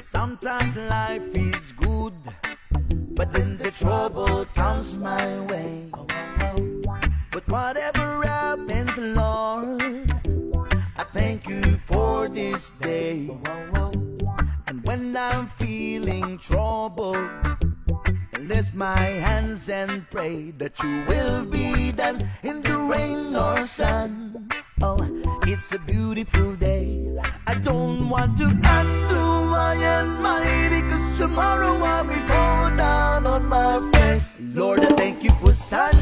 Sometimes life is good, but then the trouble comes my way. But whatever happens, Lord, I thank you for this day. And when I'm feeling troubled, I lift my hands and pray that you will be done in the rain or sun. Oh, it's a beautiful day. I don't want to act too high and mighty, 'cause tomorrow I'll be fall down on my face. Lord, I thank you for sun.